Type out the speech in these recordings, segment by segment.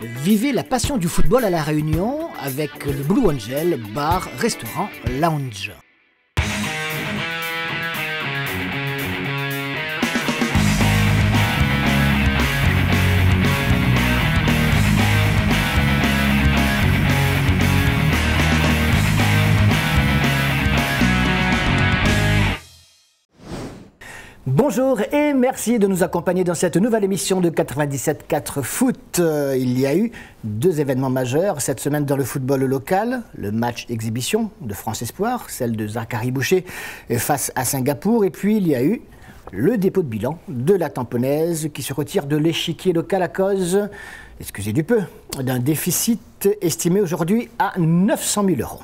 Vivez la passion du football à La Réunion avec le Blue Angel, bar, restaurant, lounge. Bonjour et merci de nous accompagner dans cette nouvelle émission de 97.4 Foot. Il y a eu deux événements majeurs cette semaine dans le football local. Le match exhibition de France Espoir, celle de Zachary Boucher face à Singapour. Et puis il y a eu le dépôt de bilan de la Tamponnaise qui se retire de l'échiquier local à cause, excusez du peu, d'un déficit estimé aujourd'hui à 900 000 €.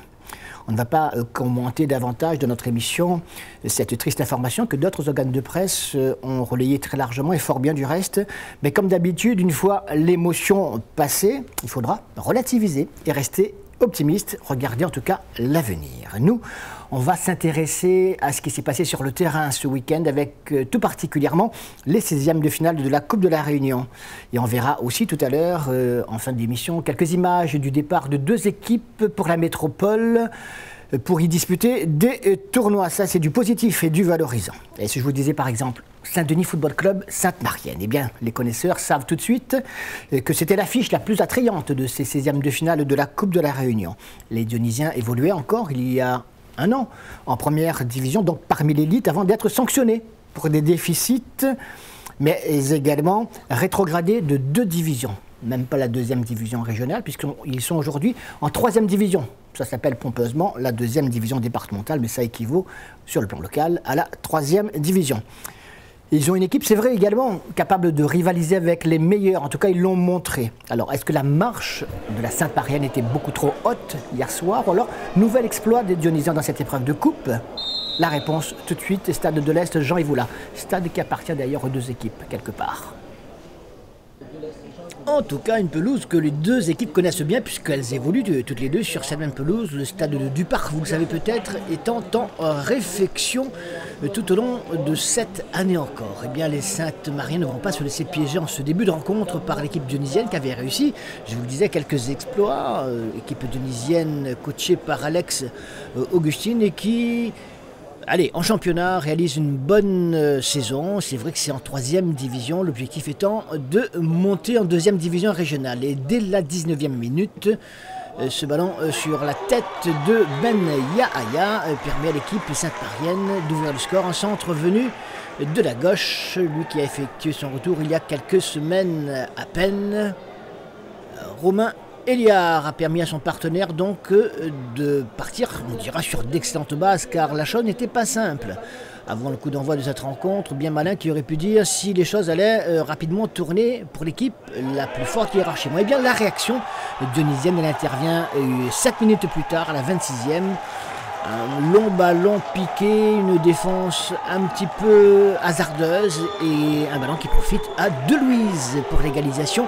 On ne va pas commenter davantage dans notre émission cette triste information que d'autres organes de presse ont relayé très largement et fort bien du reste. Mais comme d'habitude, une fois l'émotion passée, il faudra relativiser et rester optimiste, regarder en tout cas l'avenir. Nous, on va s'intéresser à ce qui s'est passé sur le terrain ce week-end avec tout particulièrement les 16e de finale de la Coupe de la Réunion. Et on verra aussi tout à l'heure, en fin d'émission, quelques images du départ de deux équipes pour la métropole pour y disputer des tournois. Ça, c'est du positif et du valorisant. Et si je vous disais par exemple Saint-Denis Football Club Sainte-Marienne, eh bien, les connaisseurs savent tout de suite que c'était l'affiche la plus attrayante de ces 16e de finale de la Coupe de la Réunion. Les Dionysiens évoluaient encore il y a un an en première division, donc parmi l'élite, avant d'être sanctionnés pour des déficits, mais également rétrogradés de 2 divisions. Même pas la 2e division régionale, puisqu'ils sont aujourd'hui en 3e division. Ça s'appelle pompeusement la 2e division départementale, mais ça équivaut sur le plan local à la 3e division. Ils ont une équipe, c'est vrai également, capable de rivaliser avec les meilleurs. En tout cas, ils l'ont montré. Alors, est-ce que la marche de la Sainte-Marienne était beaucoup trop haute hier soir? Ou alors, nouvel exploit des Dionysiens dans cette épreuve de coupe? La réponse tout de suite, Stade de l'Est, Jean-Yves Oula. Stade qui appartient d'ailleurs aux deux équipes, quelque part. En tout cas, une pelouse que les deux équipes connaissent bien puisqu'elles évoluent toutes les deux sur cette même pelouse. Le stade du Parc, vous le savez peut-être, étant en réfection tout au long de cette année encore. Eh bien, les Sainte-Mariennes ne vont pas se laisser piéger en ce début de rencontre par l'équipe dionysienne qui avait réussi, je vous le disais, quelques exploits. Équipe dionysienne coachée par Alex Augustine et qui... Allez, en championnat, réalise une bonne saison. C'est vrai que c'est en 3e division, l'objectif étant de monter en 2e division régionale. Et dès la 19e minute, ce ballon sur la tête de Ben Yahaya permet à l'équipe Sainte-Marienne d'ouvrir le score. Un centre venu de la gauche, lui qui a effectué son retour il y a quelques semaines à peine. Romain Eliard a permis à son partenaire donc de partir, on dira, sur d'excellentes bases car la chose n'était pas simple. Avant le coup d'envoi de cette rencontre, bien malin qui aurait pu dire si les choses allaient rapidement tourner pour l'équipe la plus forte hiérarchiquement. Eh bien la réaction dionysienne, elle intervient 7 minutes plus tard à la 26e. Un long ballon piqué, une défense un petit peu hasardeuse et un ballon qui profite à Delouise pour l'égalisation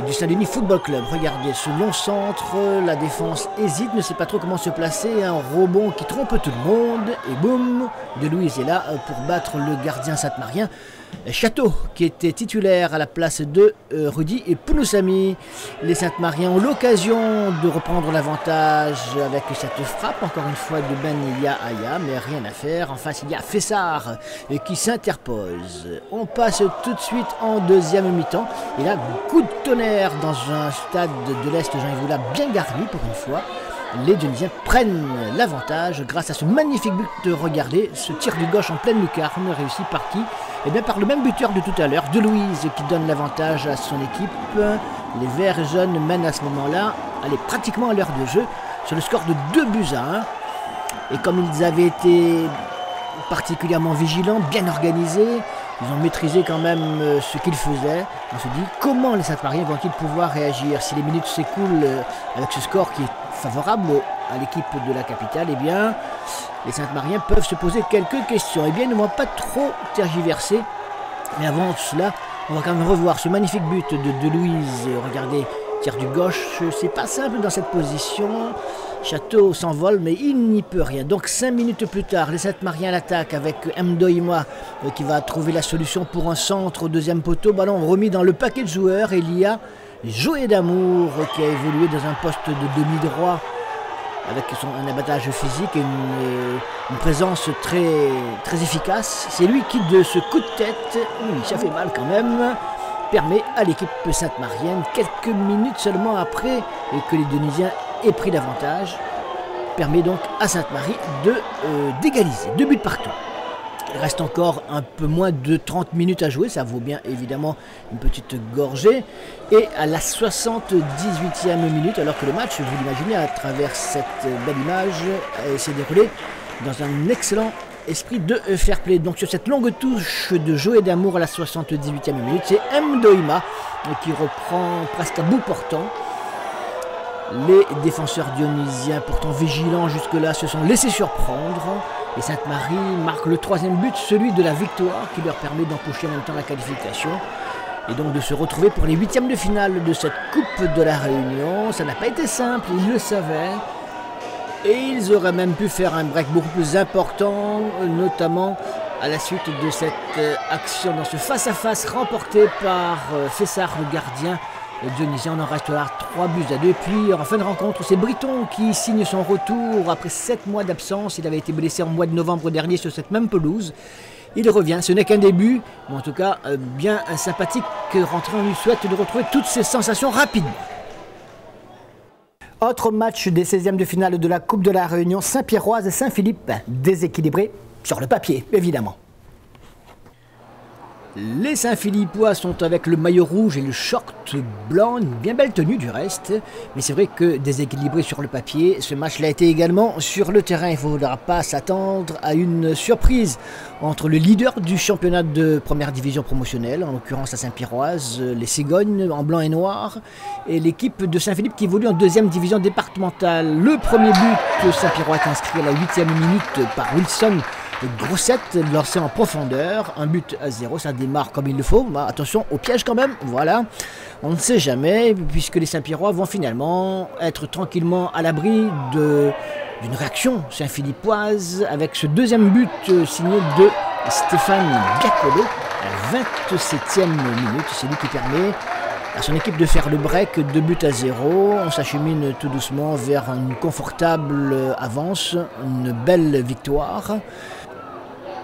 du Saint-Denis Football Club. Regardez ce long centre, la défense hésite, ne sait pas trop comment se placer, un rebond qui trompe tout le monde et boum, Delouise est là pour battre le gardien sainte-marien Château qui était titulaire à la place de Rudy et Pounoussami. Les Sainte-Mariens ont l'occasion de reprendre l'avantage avec cette frappe encore une fois de Ben Yahaya, mais rien à faire. En face il y a Fessard qui s'interpose. On passe tout de suite en 2e mi-temps et là coup de tonnerre dans un stade de l'Est Jean-Yves Oula bien garni pour une fois. Les Dionysiens prennent l'avantage grâce à ce magnifique but. Regardez, ce tir du gauche en pleine lucarne réussi par qui? Eh bien par le même buteur de tout à l'heure, Delouise, qui donne l'avantage à son équipe. Les Verts et Jaunes mènent à ce moment-là, allez, pratiquement à l'heure de jeu, sur le score de 2-1. Et comme ils avaient été particulièrement vigilants, bien organisés, ils ont maîtrisé quand même ce qu'ils faisaient. On se dit, comment les Sainte-Mariens vont-ils pouvoir réagir si les minutes s'écoulent avec ce score qui est favorable à l'équipe de la capitale? Eh bien, les Sainte-Mariens peuvent se poser quelques questions. Eh bien, ils ne vont pas trop tergiverser. Mais avant cela, on va quand même revoir ce magnifique but de Louise. Regardez, tir du gauche, c'est pas simple dans cette position. Château s'envole, mais il n'y peut rien. Donc 5 minutes plus tard, les Sainte-Mariens l'attaquent avec Mdoïma qui va trouver la solution pour un centre au 2e poteau. Ballon remis dans le paquet de joueurs et il y a Joé d'Amour qui a évolué dans un poste de demi-droit avec un abattage physique et une présence très efficace. C'est lui qui, de ce coup de tête, oui, ça fait mal quand même, permet à l'équipe sainte-marienne, quelques minutes seulement après que les Dionysiens aient pris l'avantage, permet donc à Sainte-Marie d'égaliser, 2 buts partout. Il reste encore un peu moins de 30 minutes à jouer, ça vaut bien évidemment une petite gorgée. Et à la 78e minute, alors que le match, vous l'imaginez à travers cette belle image, s'est déroulé dans un excellent esprit de fair play. Donc sur cette longue touche de Joé d'Amour à la 78e minute, c'est Mdoima qui reprend presque à bout portant. Les défenseurs dionysiens, pourtant vigilants jusque-là, se sont laissés surprendre. Et Sainte-Marie marque le 3e but, celui de la victoire, qui leur permet d'empocher en même temps la qualification. Et donc de se retrouver pour les 8e de finale de cette Coupe de la Réunion. Ça n'a pas été simple, ils le savaient. Et ils auraient même pu faire un break beaucoup plus important, notamment à la suite de cette action dans ce face-à-face remporté par Fessard, le gardien dionysien. On en reste là 3 buts à 2. Puis en fin de rencontre, c'est Briton qui signe son retour après 7 mois d'absence. Il avait été blessé en mois de novembre dernier sur cette même pelouse. Il revient, ce n'est qu'un début, mais en tout cas bien sympathique rentré. On lui souhaite de retrouver toutes ses sensations rapidement. Autre match des 16e de finale de la Coupe de la Réunion, Saint-Pierroise et Saint-Philippe, déséquilibré sur le papier, évidemment. Les Saint-Philippois sont avec le maillot rouge et le short blanc, une bien belle tenue du reste. Mais c'est vrai que déséquilibré sur le papier, ce match l'a été également sur le terrain. Il ne faudra pas s'attendre à une surprise entre le leader du championnat de première division promotionnelle, en l'occurrence la Saint-Pierroise, les Cigognes en blanc et noir, et l'équipe de Saint-Philippe qui évolue en 2e division départementale. Le premier but, Saint-Pierrois est inscrit à la 8e minute par Wilson Grossette, lancé en profondeur, 1 but à 0, ça démarre comme il le faut. Bah, attention au piège quand même, voilà. On ne sait jamais, puisque les Saint-Pierrois vont finalement être tranquillement à l'abri d'une réaction saint-philippoise avec ce 2e but signé de Stéphane Biacolo à la 27e minute. C'est lui qui permet à son équipe de faire le break, 2 buts à 0. On s'achemine tout doucement vers une confortable avance, une belle victoire.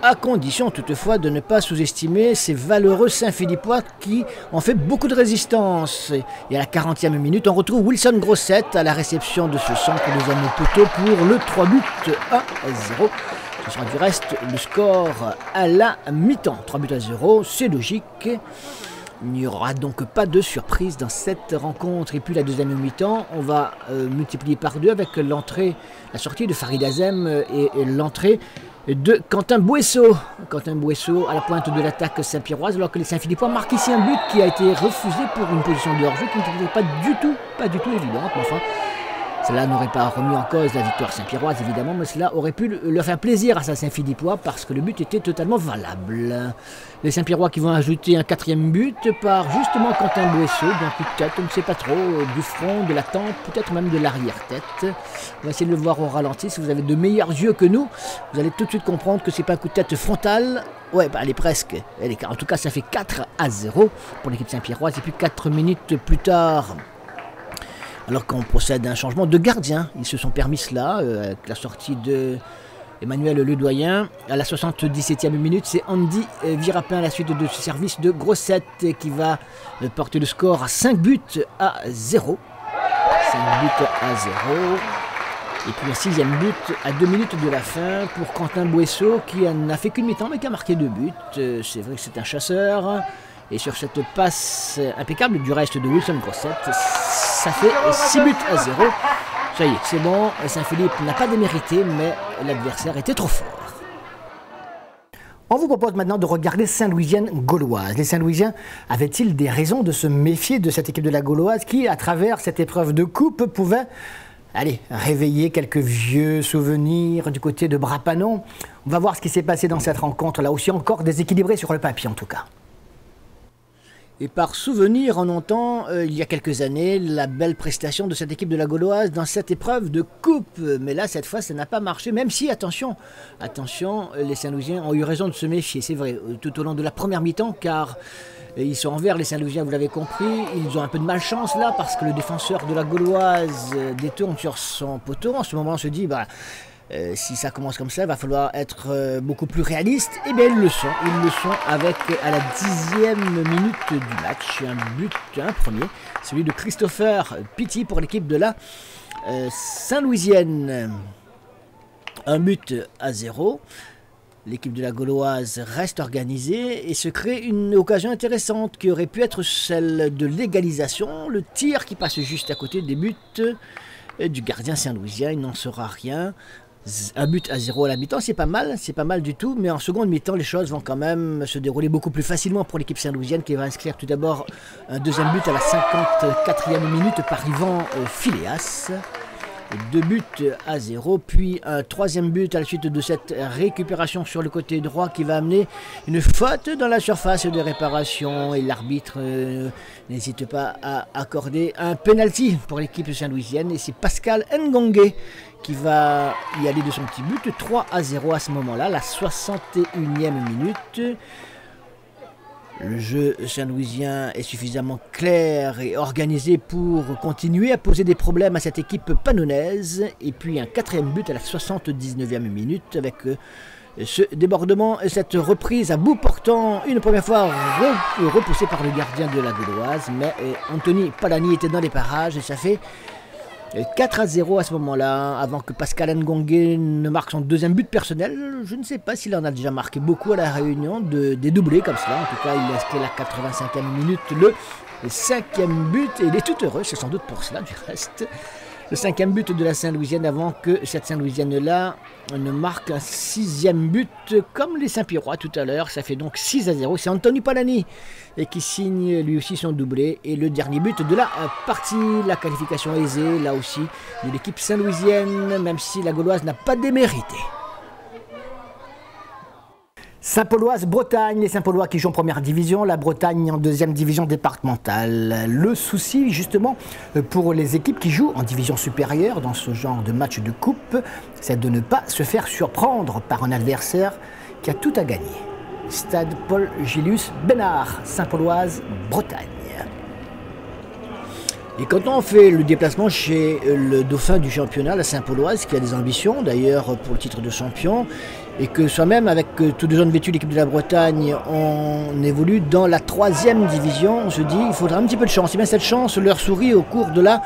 À condition toutefois de ne pas sous-estimer ces valeureux Saint-Philippois qui ont fait beaucoup de résistance. Et à la 40e minute, on retrouve Wilson Grossette à la réception de ce centre de Zano Poteau pour le 3 buts à 0. Ce sera du reste le score à la mi-temps. 3 buts à 0, c'est logique. Il n'y aura donc pas de surprise dans cette rencontre. Et puis la 2e mi-temps, on va multiplier par 2 avec la sortie de Farid Azem et l'entrée de Quentin Bouesso. Quentin Bouesso à la pointe de l'attaque Saint-Pierroise, alors que les Saint-Philippois marquent ici un but qui a été refusé pour une position de hors-jeu qui n'était pas du tout évidente. Mais enfin, cela n'aurait pas remis en cause la victoire Saint-Pierroise évidemment, mais cela aurait pu leur faire plaisir à sa Saint-Philippois parce que le but était totalement valable. Les Saint-Pierrois qui vont ajouter un 4e but par justement Quentin Bouesso, d'un coup de tête, on ne sait pas trop, du front, de la tempe, peut-être même de l'arrière-tête. On va essayer de le voir au ralenti. Si vous avez de meilleurs yeux que nous, vous allez tout de suite comprendre que c'est pas un coup de tête frontal. Ouais, bah elle est presque. En tout cas, ça fait 4 à 0 pour l'équipe Saint-Pierroise. Et puis 4 minutes plus tard, alors qu'on procède à un changement de gardien, ils se sont permis cela avec la sortie de Emmanuel Ledoyen. À la 77e minute, c'est Andy Virapin à la suite de ce service de Grossette qui va porter le score à 5 buts à 0. 5 buts à 0. Et puis un 6e but à 2 minutes de la fin pour Quentin Bouesso qui n'a fait qu'une mi-temps mais qui a marqué 2 buts. C'est vrai que c'est un chasseur. Et sur cette passe impeccable du reste de Wilson Grossette, ça fait 6 buts à 0. Ça y est, c'est bon, Saint-Philippe n'a pas démérité, mais l'adversaire était trop fort. On vous propose maintenant de regarder Saint-Louisienne gauloise. Les Saint-Louisiens avaient-ils des raisons de se méfier de cette équipe de la Gauloise qui, à travers cette épreuve de coupe, pouvait réveiller quelques vieux souvenirs du côté de Brapanon? On va voir ce qui s'est passé dans cette rencontre, là aussi encore déséquilibrée sur le papier en tout cas. Et par souvenir, on entend, il y a quelques années, la belle prestation de cette équipe de la Gauloise dans cette épreuve de coupe. Mais là, cette fois, ça n'a pas marché, même si, attention, les Saint-Louisiens ont eu raison de se méfier, c'est vrai, tout au long de la première mi-temps, car Ils sont en vert, les Saint-Louisiens, vous l'avez compris. Ils ont un peu de malchance là parce que le défenseur de la Gauloise détourne sur son poteau. En ce moment, on se dit, bah, si ça commence comme ça, il va falloir être beaucoup plus réaliste. Et bien, ils le sont. Ils le sont avec, à la 10e minute du match, un premier, celui de Christopher Pitti pour l'équipe de la Saint-Louisienne. 1-0. L'équipe de la Gauloise reste organisée et se crée une occasion intéressante qui aurait pu être celle de l'égalisation. Le tir qui passe juste à côté des buts du gardien saint-louisien, il n'en sera rien. 1-0 à la mi-temps, c'est pas mal du tout, mais en seconde mi-temps, les choses vont quand même se dérouler beaucoup plus facilement pour l'équipe saint-louisienne qui va inscrire tout d'abord un deuxième but à la 54e minute par Yvan Phileas. 2-0, puis un troisième but à la suite de cette récupération sur le côté droit qui va amener une faute dans la surface de réparation et l'arbitre n'hésite pas à accorder un penalty pour l'équipe saint-louisienne et c'est Pascal Ngongue qui va y aller de son petit but. 3-0 à ce moment-là, la 61e minute. Le jeu saint-louisien est suffisamment clair et organisé pour continuer à poser des problèmes à cette équipe pannonnaise. Et puis un quatrième but à la 79e minute avec ce débordement et cette reprise à bout portant une première fois repoussée par le gardien de la Gauloise. Mais Anthony Palani était dans les parages et ça fait 4-0 à ce moment-là, avant que Pascal Ngongue ne marque son deuxième but personnel. Je ne sais pas s'il en a déjà marqué beaucoup à la Réunion, des doublés comme cela. En tout cas, il a inscrit la 85e minute, le 5e but, et il est tout heureux, c'est sans doute pour cela du reste. Le 5e but de la Saint-Louisienne avant que cette Saint-Louisienne-là ne marque un 6e but comme les Saint-Pirois tout à l'heure. Ça fait donc 6-0. C'est Anthony Palani qui signe lui aussi son doublé. Et le dernier but de la partie, la qualification aisée là aussi de l'équipe saint-louisienne, même si la Gauloise n'a pas démérité. Saint-Pauloise-Bretagne, les Saint-Paulois qui jouent en première division, la Bretagne en deuxième division départementale. Le souci justement pour les équipes qui jouent en division supérieure dans ce genre de match de coupe, c'est de ne pas se faire surprendre par un adversaire qui a tout à gagner. Stade Paul Julius Bénard, Saint-Pauloise-Bretagne. Et quand on fait le déplacement chez le dauphin du championnat, la Saint-Pauloise, qui a des ambitions d'ailleurs pour le titre de champion, et que soi-même, avec tous les jeunes vêtus, l'équipe de la Bretagne, on évolue dans la 3e division, on se dit il faudra un petit peu de chance. Et bien cette chance leur sourit au cours de la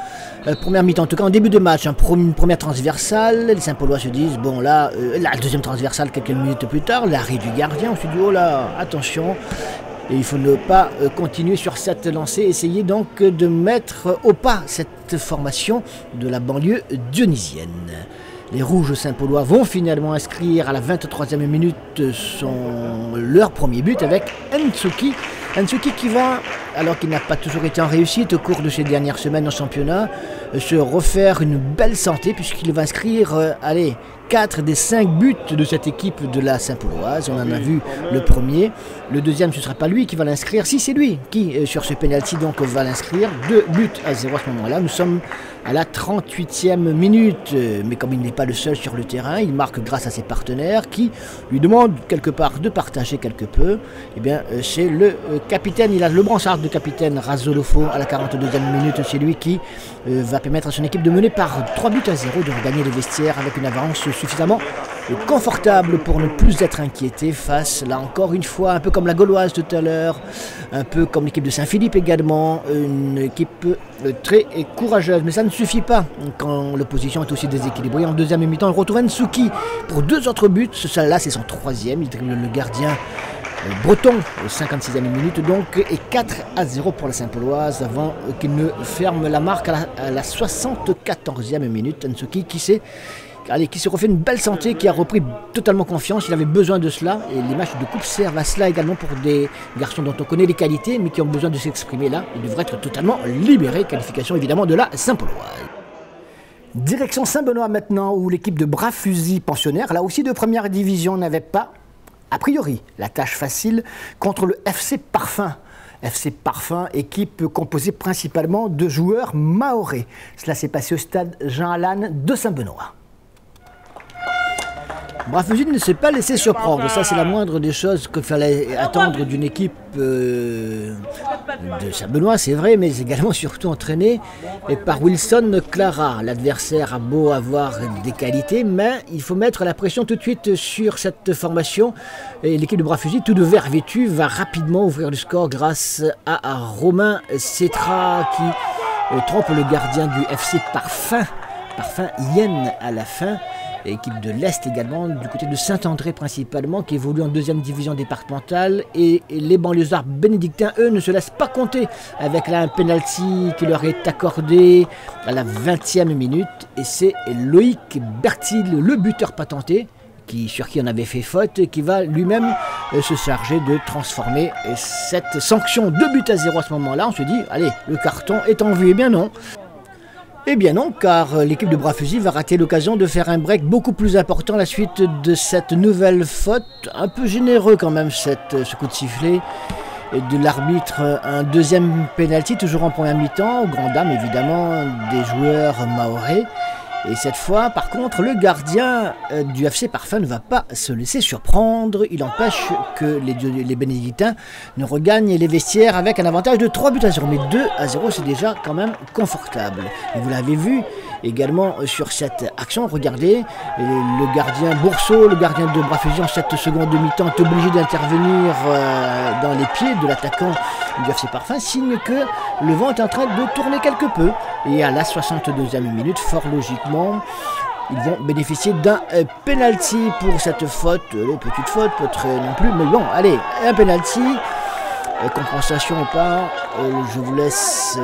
première mi-temps, en tout cas en début de match, une première transversale, les Saint-Paulois se disent, bon là, la deuxième transversale quelques minutes plus tard, l'arrêt du gardien, on se dit oh là, attention. Et il faut ne pas continuer sur cette lancée, essayer donc de mettre au pas cette formation de la banlieue dionysienne. Les Rouges Saint-Paulois vont finalement inscrire à la 23e minute leur premier but avec Ntsuki. Ntsuki qui va, alors qu'il n'a pas toujours été en réussite au cours de ces dernières semaines en championnat, se refaire une belle santé puisqu'il va inscrire, 4 des 5 buts de cette équipe de la Saint-Pauloise. On en a vu le premier. Le deuxième, ce ne sera pas lui qui va l'inscrire. Si, c'est lui qui, sur ce penalty, donc, va l'inscrire. 2-0 à ce moment-là. Nous sommes à la 38e minute. Mais comme il n'est pas le seul sur le terrain, il marque grâce à ses partenaires qui lui demandent quelque part de partager quelque peu. Eh bien, c'est le capitaine. Il a le brassard de capitaine Razolofo à la 42e minute. C'est lui qui va permettre à son équipe de mener par 3-0, de regagner les vestiaires avec une avance suffisamment confortable pour ne plus être inquiété face, là encore une fois, un peu comme la Gauloise tout à l'heure, un peu comme l'équipe de Saint-Philippe également, une équipe très courageuse. Mais ça ne suffit pas quand l'opposition est aussi déséquilibrée. En deuxième mi-temps, on retrouve Ntsuki pour 2 autres buts. Celle-là, c'est son 3e. Il dribble le gardien breton au 56e minute donc, et 4-0 pour la Saint-Pauloise avant qu'il ne ferme la marque à la 74e minute. Ntsuki qui se refait une belle santé, qui a repris totalement confiance. Il avait besoin de cela et les matchs de coupe servent à cela également pour des garçons dont on connaît les qualités mais qui ont besoin de s'exprimer là. Ils devraient être totalement libérés. Qualification évidemment de la Saint-Pauloise. Direction Saint-Benoît maintenant, où l'équipe de bras fusils pensionnaires, là aussi de première division, n'avait pas a priori la tâche facile contre le FC Parfum. FC Parfum, équipe composée principalement de joueurs mahorais. Cela s'est passé au stade Jean-Allan de Saint-Benoît. Brafusy ne s'est pas laissé surprendre. Ça, c'est la moindre des choses qu'il fallait attendre d'une équipe de Saint-Benoît, c'est vrai, mais également surtout entraînée par Wilson Clara. L'adversaire a beau avoir des qualités, mais il faut mettre la pression tout de suite sur cette formation. Et l'équipe de Brafusy, tout de vert vêtu, va rapidement ouvrir le score grâce à Romain Cetra qui trompe le gardien du FC Parfum Yen à la fin. Équipe de l'Est également, du côté de Saint-André principalement, qui évolue en deuxième division départementale. Et les banlieusards bénédictins, eux, ne se laissent pas compter avec là un penalty qui leur est accordé à la 20e minute. Et c'est Loïc Bertil, le buteur patenté, sur qui on avait fait faute, qui va lui-même se charger de transformer cette sanction 2-0 à ce moment-là. On se dit, allez, le carton est en vue. Eh bien non. Eh bien non, car l'équipe de Brafusy va rater l'occasion de faire un break beaucoup plus important à la suite de cette nouvelle faute. Un peu généreux quand même ce coup de sifflet de l'arbitre. Un deuxième penalty, toujours en première mi-temps, aux grandes dames évidemment des joueurs mahorais. Et cette fois, par contre, le gardien du FC Parfum ne va pas se laisser surprendre. Il empêche que les bénédictins ne regagnent les vestiaires avec un avantage de 3-0. Mais 2-0, c'est déjà quand même confortable. Et vous l'avez vu également sur cette action. Regardez, le gardien Bourseau, le gardien de Brafusy en cette seconde demi-temps, est obligé d'intervenir dans les pieds de l'attaquant du FC Parfum, signe que le vent est en train de tourner quelque peu. Et à la 62e minute, fort logiquement, ils vont bénéficier d'un penalty pour cette faute. Petite faute, peut-être non plus, mais bon, allez, un penalty. Compensation ou pas, je vous laisse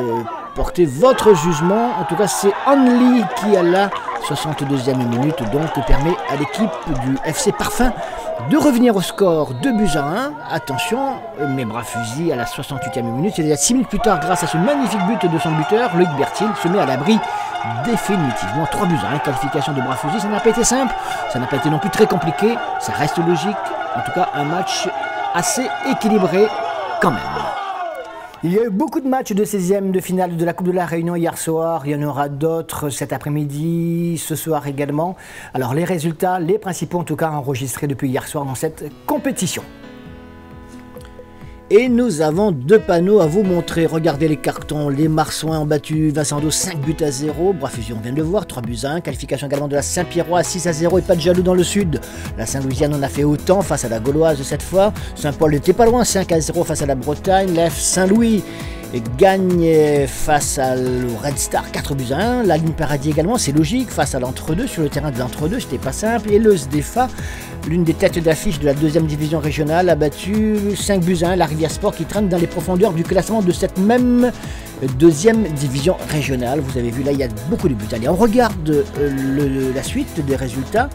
porter votre jugement. En tout cas, c'est Only qui, à la 62e minute, donc permet à l'équipe du FC Parfum de revenir au score 2-1. Attention, mais Brafusy à la 68e minute, c'est-à-dire 6 minutes plus tard, grâce à ce magnifique but de son buteur, Loïc Bertil se met à l'abri définitivement. 3-1, qualification de Brafusy. Ça n'a pas été simple, ça n'a pas été non plus très compliqué, ça reste logique. En tout cas, un match assez équilibré quand même. Il y a eu beaucoup de matchs de 16e de finale de la Coupe de la Réunion hier soir. Il y en aura d'autres cet après-midi, ce soir également. Alors les résultats, les principaux en tout cas enregistrés depuis hier soir dans cette compétition. Et nous avons deux panneaux à vous montrer. Regardez les cartons. Les Marsouins ont battu Vincent d'O 5-0. Brafusy, on vient de le voir, 3-1. Qualification également de la Saint-Pierrois 6-0 et pas de jaloux dans le sud. La Saint-Louisiane en a fait autant face à la Gauloise cette fois. Saint-Paul n'était pas loin, 5-0 face à la Bretagne. L'F Saint-Louis gagne face au Red Star 4-1. La Ligne Paradis également, c'est logique, face à l'Entre-deux, sur le terrain de l'Entre-deux, c'était pas simple. Et le SDFA, l'une des têtes d'affiche de la deuxième division régionale, a battu 5-1 la Rivière Sport qui traîne dans les profondeurs du classement de cette même deuxième division régionale. Vous avez vu là, il y a beaucoup de buts. Allez, on regarde la suite des résultats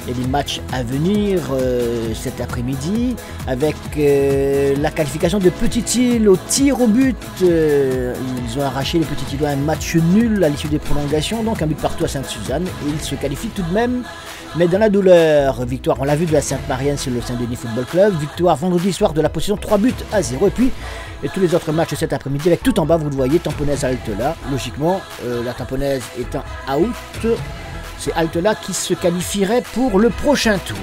et les matchs à venir cet après-midi avec la qualification de Petite-Île au tir au but. Ils ont arraché les Petite-Îlois un match nul à l'issue des prolongations, donc un but partout à Sainte-Suzanne, et ils se qualifient tout de même, mais dans la douleur. Victoire, on l'a vu, de la Sainte-Marienne sur le Saint-Denis Football Club. Victoire vendredi soir de la possession 3-0. Et puis et tous les autres matchs cet après-midi avec tout en bas, vous le voyez, Tamponnaise Altela. Logiquement, la Tamponnaise étant out, c'est Altela qui se qualifierait pour le prochain tour.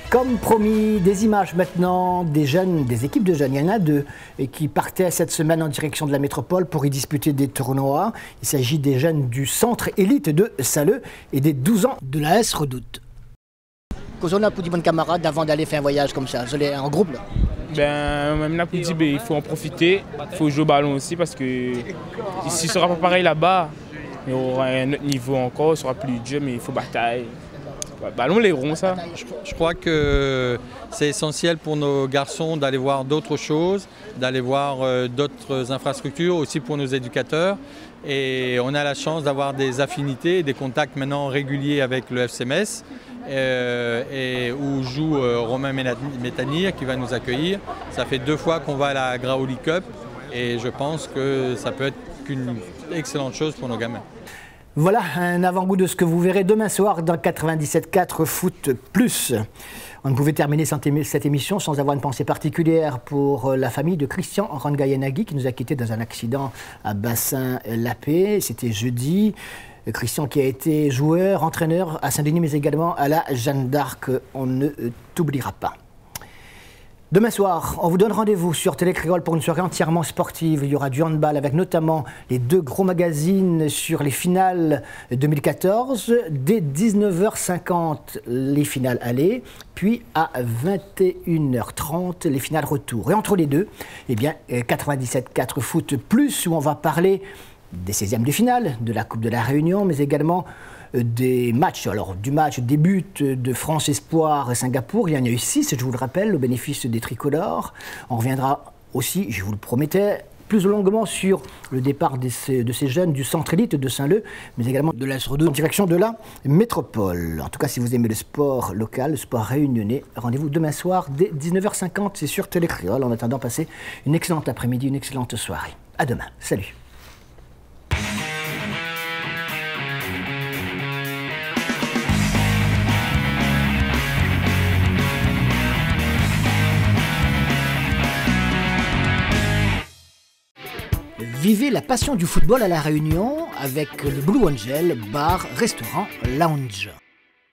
Comme promis, des images maintenant des jeunes, des équipes de jeunes. Il y en a deux et qui partaient cette semaine en direction de la métropole pour y disputer des tournois. Il s'agit des jeunes du centre élite de Saleux et des 12 ans de l'AS Redoute. Qu'est-ce pour dire, bonne camarade, avant d'aller faire un voyage comme ça? Vous allez en groupe là? Ben, même là, pour dire, il faut en profiter, il faut jouer au ballon aussi parce que ici, ce sera pas pareil là-bas. Il y aura un autre niveau encore, ce sera plus dur, mais il faut batailler. Ballon, les ronds, ça. Je crois que c'est essentiel pour nos garçons d'aller voir d'autres choses, d'aller voir d'autres infrastructures, aussi pour nos éducateurs. Et on a la chance d'avoir des affinités, des contacts maintenant réguliers avec le FC Metz, et où joue Romain Métanir qui va nous accueillir. Ça fait 2 fois qu'on va à la Graoli Cup et je pense que ça peut être qu'une excellente chose pour nos gamins. Voilà un avant-goût de ce que vous verrez demain soir dans 97.4 Foot Plus. On ne pouvait terminer cette émission sans avoir une pensée particulière pour la famille de Christian Rangayanagi qui nous a quittés dans un accident à Bassin-Lapé. C'était jeudi. Christian qui a été joueur, entraîneur à Saint-Denis, mais également à la Jeanne d'Arc. On ne t'oubliera pas. Demain soir, on vous donne rendez-vous sur Télé Créole pour une soirée entièrement sportive. Il y aura du handball avec notamment les 2 gros magazines sur les finales 2014. Dès 19h50, les finales aller, puis à 21h30, les finales retour. Et entre les deux, eh bien, 97.4 Foot Plus, où on va parler des 16e de finale de la Coupe de la Réunion, mais également des matchs, alors du match début de France Espoir et Singapour, il y en a eu 6, je vous le rappelle, au bénéfice des tricolores. On reviendra aussi, je vous le promettais, plus longuement sur le départ de ces jeunes du centre élite de Saint-Leu, mais également de la SR2 en direction de la métropole. En tout cas, si vous aimez le sport local, le sport réunionnais, rendez-vous demain soir dès 19h50, c'est sur Télé Créole. En attendant, passez une excellente après-midi, une excellente soirée. À demain. Salut. Vivez la passion du football à La Réunion avec le Blue Angel, bar, restaurant, lounge.